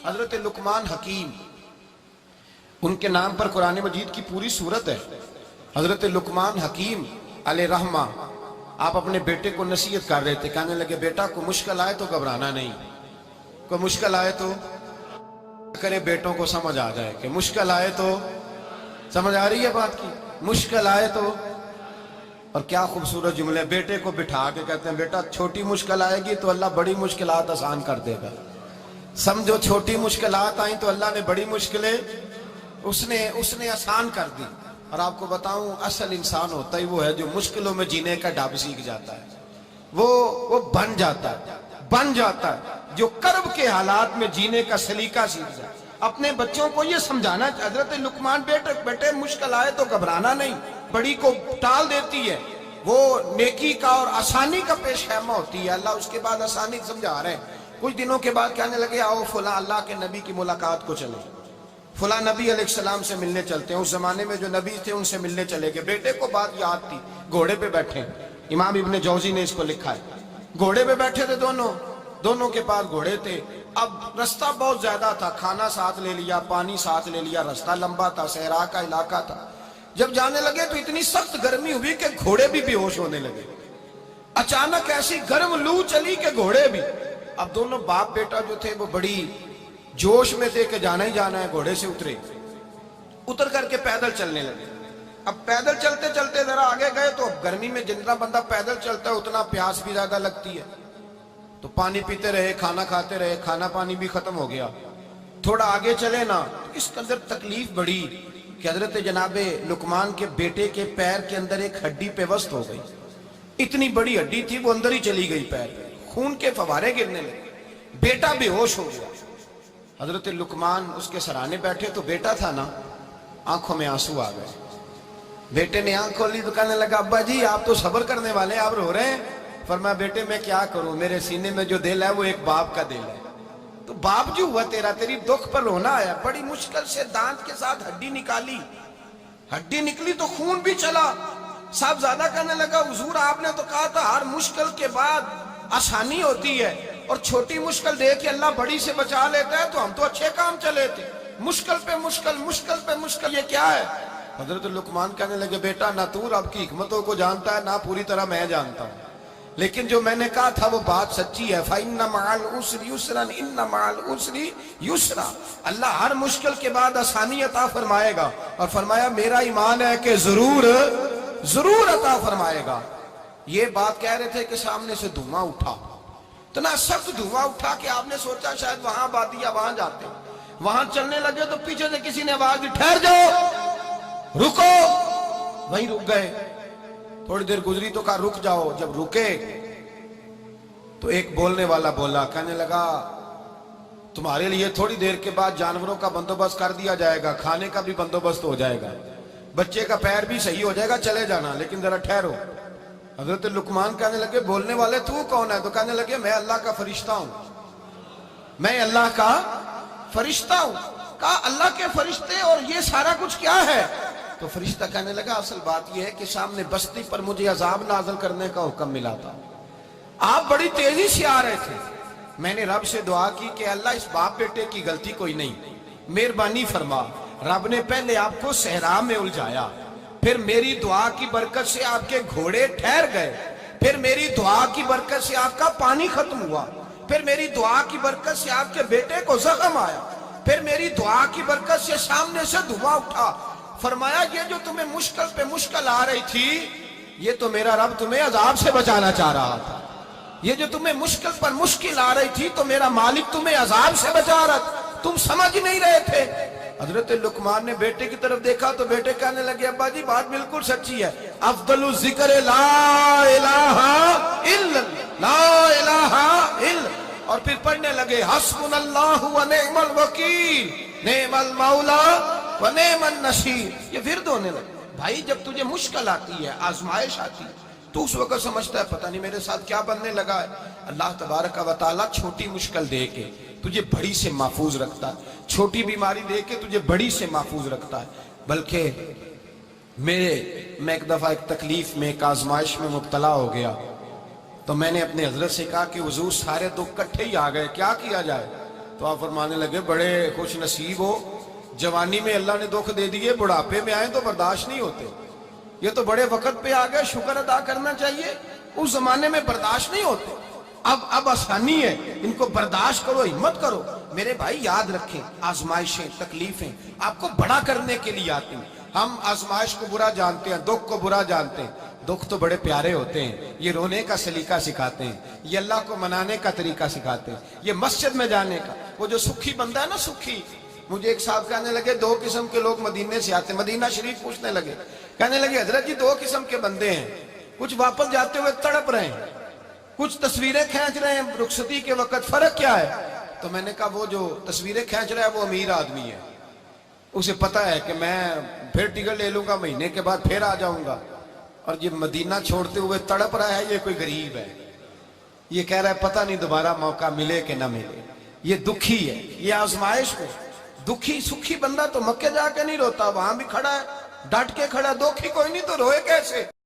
حضرت لقمان حکیم، ان کے نام پر قرآن مجید کی پوری سورت ہے۔ حضرت لقمان حکیم علیہ رحمہ آپ اپنے بیٹے کو نصیحت کر رہے تھے، کہنے لگے بیٹا کو مشکل آئے تو گھبرانا نہیں، کوئی مشکل آئے تو کرے بیٹوں کو سمجھ آ جائے کہ مشکل آئے تو سمجھ آ رہی ہے بات کی، مشکل آئے تو۔ اور کیا خوبصورت جملے، بیٹے کو بٹھا کے کہتے ہیں بیٹا چھوٹی مشکل آئے گی تو اللہ بڑی مشکلات آسان کر دے گا، سمجھو چھوٹی مشکلات آئیں تو اللہ نے بڑی مشکلیں اس نے آسان کر دی۔ اور آپ کو بتاؤں اصل انسان ہوتا ہی وہ ہے جو مشکلوں میں جینے کا ڈھب سیکھ جاتا ہے، وہ بن جاتا ہے جو کرب کے حالات میں جینے کا سلیقہ سیکھ جائے۔ اپنے بچوں کو یہ سمجھانا، حضرت لقمان بیٹے مشکل آئے تو گھبرانا نہیں، بڑی کو ٹال دیتی ہے، وہ نیکی کا اور آسانی کا پیش خیمہ ہوتی ہے۔ اللہ اس کے بعد آسانی سمجھا رہے ہیں۔ کچھ دنوں کے بعد کہنے لگے آؤ فلاں اللہ کے نبی کی ملاقات کو چلے، فلاں نبی علیہ السلام سے ملنے چلتے ہیں۔ اس زمانے میں جو نبی تھے ان سے ملنے چلے گئے۔ بیٹے کو بات یاد تھی، گھوڑے پہ بیٹھے، امام ابن جوزی نے اس کو لکھا ہے، گھوڑے پہ بیٹھے تھے دونوں کے پاس گھوڑے تھے۔ اب رستہ بہت زیادہ تھا، کھانا ساتھ لے لیا، پانی ساتھ لے لیا، رستہ لمبا تھا، صحرا کا علاقہ تھا۔ جب جانے لگے تو اتنی سخت گرمی ہوئی کہ گھوڑے بھی بے ہوش ہونے لگے، اچانک ایسی گرم لو چلی کہ گھوڑے بھی۔ اب دونوں باپ بیٹا جو تھے وہ بڑی جوش میں تھے کہ جانا ہی جانا ہے، گھوڑے سے اتر کر کے پیدل چلنے لگے۔ اب پیدل چلتے چلتے ذرا آگے گئے تو گرمی میں جتنا بندہ پیدل چلتا ہے اتنا پیاس بھی زیادہ لگتی ہے، تو پانی پیتے رہے، کھانا کھاتے رہے، کھانا پانی بھی ختم ہو گیا۔ تھوڑا آگے چلے نا، اس کے اندر تکلیف بڑی کہ حضرت جناب لقمان کے بیٹے کے پیر کے اندر ایک ہڈی پیوست ہو گئی، اتنی بڑی ہڈی تھی وہ اندر ہی چلی گئی، پیر خون کے فوارے گرنے لگے، بیٹا بے ہوش ہو گیا۔ حضرت لقمان اس کے سرانے بیٹھے تو بیٹا تھا نا، آنکھوں میں آنسو آ گئے۔ بیٹے نے آنکھ کھولی تو کہنے لگا ابا جی آپ تو صبر کرنے والے، آپ رو رہے ہیں۔ فرمایا بیٹے میں کیا کروں، میرے سینے میں جو دل ہے وہ ایک باپ کا دل ہے، تو باپ جو ہوا تیری دکھ پر رونا آیا۔ بڑی مشکل سے دانت کے ساتھ ہڈی نکالی، ہڈی نکلی تو خون بھی چلا۔ صاحب زیادہ کہنے لگا حضور آپ نے تو کہا تھا ہر مشکل کے بعد آسانی ہوتی ہے، اور چھوٹی مشکل دے کے اللہ بڑی سے بچا لیتا ہے، تو ہم تو اچھے کام چلے تھے، مشکل پہ مشکل یہ کیا ہے؟ حضرت لقمان کہنے لگے بیٹا نہ تو رب کی حکمتوں کو جانتا ہے نہ پوری طرح میں جانتا ہوں، لیکن جو میں نے کہا تھا وہ بات سچی ہے۔ فَإِنَّ مَعَ الْعُسْرِ يُسْرًا إِنَّ مَعَ الْعُسْرِ يُسْرًا، اللہ ہر مشکل کے بعد آسانی عطا فرمائے گا، اور فرمایا میرا ایمان ہے کہ ضرور عطا فرمائے گا۔ یہ بات کہہ رہے تھے کہ سامنے سے دھواں اٹھا، اتنا سخت دھواں اٹھا کہ آپ نے سوچا شاید وہاں بادیا وہاں جاتے، وہاں چلنے لگے تو پیچھے سے کسی نے آواز دی ٹھہر جاؤ، رکو، وہیں رک گئے۔ تھوڑی دیر گزری تو کہا رک جاؤ، جب رکے تو ایک بولنے والا بولا، کہنے لگا تمہارے لیے تھوڑی دیر کے بعد جانوروں کا بندوبست کر دیا جائے گا، کھانے کا بھی بندوبست ہو جائے گا، بچے کا پیر بھی صحیح ہو جائے گا، چلے جانا لیکن ذرا ٹھہرو۔ حضرت لقمان کہنے لگے بولنے والے تو کون ہے؟ تو کہنے لگے میں اللہ کا فرشتہ ہوں، میں اللہ کا فرشتہ ہوں۔ کہا اللہ کے فرشتے اور یہ سارا کچھ کیا ہے؟ تو فرشتہ کہنے لگا اصل بات یہ ہے کہ سامنے بستی پر مجھے عذاب نازل کرنے کا حکم ملا تھا، آپ بڑی تیزی سے آ رہے تھے، میں نے رب سے دعا کی کہ اللہ اس باپ بیٹے کی غلطی کوئی نہیں، مہربانی فرما۔ رب نے پہلے آپ کو صحرا میں الجھایا، پھر میری دعا کی برکت سے آپ کے گھوڑے ٹھہر گئے، پھر میری دعا کی برکت سے آپ کا پانی ختم ہوا، پھر میری دعا کی برکت سے آپ کے بیٹے کو زخم آیا، پھر میری دعا کی برکت سے سامنے سے دھواں اٹھا۔ فرمایا یہ جو تمہیں مشکل پہ مشکل آ رہی تھی، یہ تو میرا رب تمہیں عذاب سے بچانا چاہ رہا تھا، یہ جو تمہیں مشکل پر مشکل آ رہی تھی تو میرا مالک تمہیں عذاب سے بچا رہا تھا، تم سمجھ نہیں رہے تھے۔ حضرت لقمان نے بیٹے کی طرف دیکھا تو بیٹے کہنے لگے ابا جی بات بالکل سچی ہے، افضل الذکر لا الہ الا لا الہ الا، اور پھر پڑھنے لگے حسبنا اللہ و نعم الوکیل نعم المولا و نعم النصیر۔ یہ ورد ہونے لگے۔ بھائی جب تجھے مشکل آتی ہے، آزمائش آتی ہے، تو اس وقت سمجھتا ہے پتہ نہیں میرے ساتھ کیا بننے لگا ہے۔ اللہ تبارک و تعالیٰ چھوٹی مشکل دے کے تجھے بڑی سے محفوظ رکھتا ہے، چھوٹی بیماری دے کے تجھے بڑی سے محفوظ رکھتا ہے۔ بلکہ میں ایک دفعہ ایک تکلیف میں ایک آزمائش میں مبتلا ہو گیا، تو میں نے اپنے حضرت سے کہا کہ حضور سارے دکھ کٹھے ہی آ گئے، کیا کیا جائے؟ تو آپ فرمانے لگے بڑے خوش نصیب ہو، جوانی میں اللہ نے دکھ دے دیے، بڑھاپے میں آئے تو برداشت نہیں ہوتے، یہ تو بڑے وقت پہ آ گئے، شکر ادا کرنا چاہیے، اس زمانے میں برداشت نہیں ہوتے، اب آسانی ہے، ان کو برداشت کرو، ہمت کرو۔ میرے بھائی یاد رکھیں، آزمائشیں تکلیفیں آپ کو بڑا کرنے کے لیے آتی ہیں۔ ہم آزمائش کو برا جانتے ہیں، دکھ کو برا جانتے ہیں، دکھ تو بڑے پیارے ہوتے ہیں، یہ رونے کا سلیقہ سکھاتے ہیں، یہ اللہ کو منانے کا طریقہ سکھاتے ہیں، یہ مسجد میں جانے کا۔ وہ جو سکھی بندہ ہے نا، سکھی، مجھے ایک صاحب کہنے لگے دو قسم کے لوگ مدینے سے آتے ہیں، مدینہ شریف پوچھنے لگے، کہنے لگے حضرت جی دو قسم کے بندے ہیں، کچھ واپس جاتے ہوئے تڑپ رہے ہیں، کچھ تصویریں کھینچ رہے ہیں رخصتی کے وقت، فرق کیا ہے؟ تو میں نے کہا وہ جو تصویریں کھینچ رہا ہے وہ امیر آدمی ہے، اسے پتا ہے کہ میں پھر ٹکٹ لے لوں گا، مہینے کے بعد پھر آ جاؤں گا، اور یہ مدینہ چھوڑتے ہوئے تڑپ رہا ہے، یہ کوئی غریب ہے، یہ کہہ رہا ہے پتہ نہیں دوبارہ موقع ملے کہ نہ ملے، یہ دکھی ہے، یہ آزمائش کو۔ دکھی سکھی بندہ تو مکے جا کے نہیں روتا، وہاں بھی کھڑا ہے، ڈٹ کے کھڑا ہے، دکھی کوئی نہیں تو روئے کیسے؟